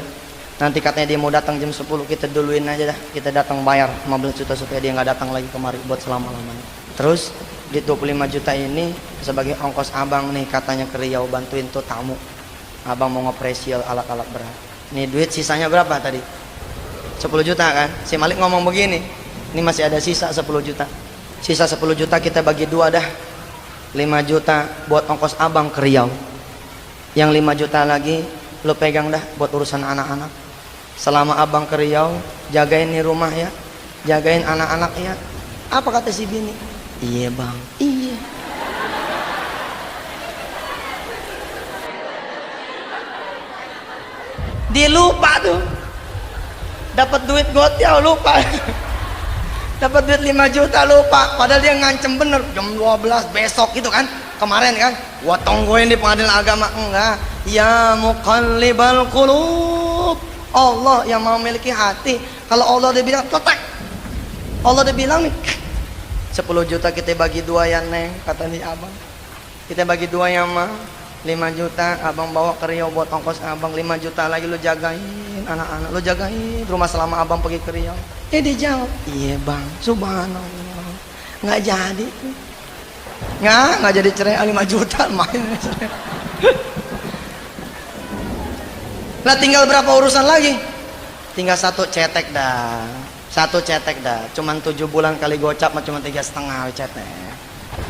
B: Nanti katanya dia mau datang jam 10, kita duluin aja dah. Kita datang bayar 15 juta supaya dia nggak datang lagi kemari buat selama-lamanya. Terus di 25 juta ini sebagai ongkos abang nih katanya ke Riau bantuin tuh tamu. Abang mau ngepresial alat-alat berat. Nih duit sisanya berapa tadi? 10 juta kan? Si Malik ngomong begini. Ini masih ada sisa 10 juta. Sisa 10 juta kita bagi dua dah. 5 juta buat ongkos abang ke Riau. Yang 5 juta lagi lo pegang dah buat urusan anak-anak. Selama abang ke Riau, jagain nih rumah ya. Jagain anak-anak ya. Apa kata si bini? Iya bang, iya. Dia lupa tuh. Dapat duit gotiau lupa. Dapat duit 5 juta lupa. Padahal dia ngancem bener jam 12 besok gitu kan. Kemarin kan, gua tonggoin di pengadilan agama. Enggak. Ya muqallibal qulub. Allah yang mau memiliki hati. Kalau Allah udah bilang totak. Allah udah bilang nih 10 juta kita bagi dua ya neng, kata nih abang. Kita bagi dua ya mah. 5 juta abang bawa ke Riau buat ongkos abang. 5 juta lagi lu jagain anak-anak, lu jagain rumah selama abang pergi ke Riau. Dijawab, iya bang, subhanallah. Nggak jadi. Nggak jadi cerai 5 juta main. Lah tinggal berapa urusan lagi? Tinggal satu cetek dah. Satu cetek dah, cuman 7 bulan kali gocap mah cuma 3,5 cetek.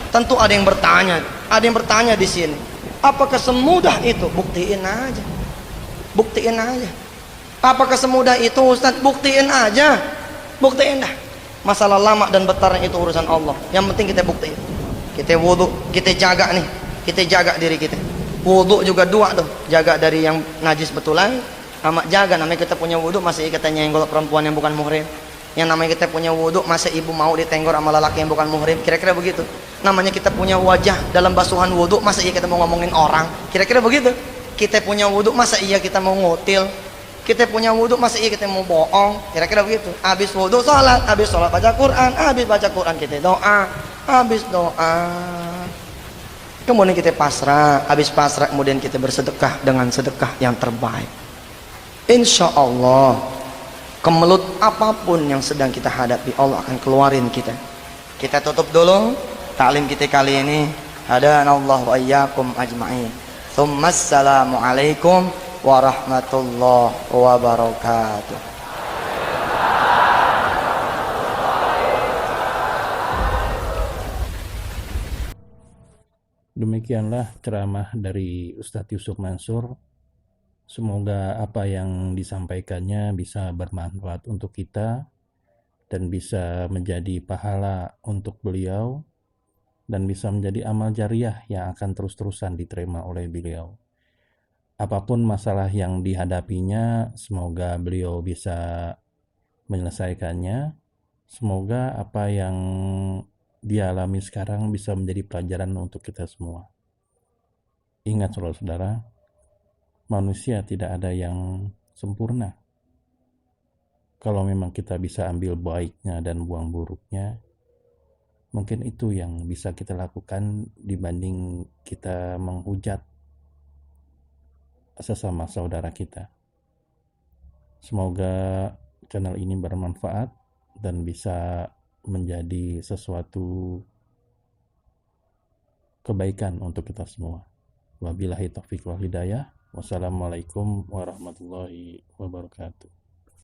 B: Tentu ada yang bertanya di sini. Apakah semudah itu? Buktiin aja. Buktiin aja. Apakah semudah itu Ustaz? Buktiin aja. Buktiin dah. Masalah lama dan bertarung itu urusan Allah. Yang penting kita buktiin. Kita wudu, kita jaga nih. Kita jaga diri kita. Wudu juga dua tuh. Jaga dari yang najis betulan, sama jaga namanya kita punya wudu masih kita nyenggol perempuan yang bukan muhrim. Yang namanya kita punya wudu masa ibu mau ditenggor sama lelaki yang bukan muhrim, kira-kira begitu. Namanya kita punya wajah dalam basuhan wudu masa iya kita mau ngomongin orang, kira-kira begitu. Kita punya wudu masa iya kita mau ngutil, kita punya wudu masa iya kita mau bohong, kira-kira begitu. Habis wudu habis sholat baca Quran, habis baca Quran kita doa, habis doa kemudian kita pasrah, habis pasrah kemudian kita bersedekah dengan sedekah yang terbaik. Insya Allah kemelut apapun yang sedang kita hadapi Allah akan keluarin kita. Kita tutup dulu taklim kita kali ini. Hadanallahu wa iyyakum ajma'in. Assalamu alaikum warahmatullahi wabarakatuh.
A: Demikianlah ceramah dari Ustadz Yusuf Mansur. Semoga apa yang disampaikannya bisa bermanfaat untuk kita dan bisa menjadi pahala untuk beliau dan bisa menjadi amal jariah yang akan terus-terusan diterima oleh beliau. Apapun masalah yang dihadapinya, semoga beliau bisa menyelesaikannya. Semoga apa yang dia alami sekarang bisa menjadi pelajaran untuk kita semua. Ingat saudara-saudara, manusia tidak ada yang sempurna. Kalau memang kita bisa ambil baiknya dan buang buruknya, mungkin itu yang bisa kita lakukan dibanding kita menghujat sesama saudara kita. Semoga channel ini bermanfaat dan bisa menjadi sesuatu kebaikan untuk kita semua. Wabillahi taufiq wal hidayah. Wassalamualaikum warahmatullahi wabarakatuh.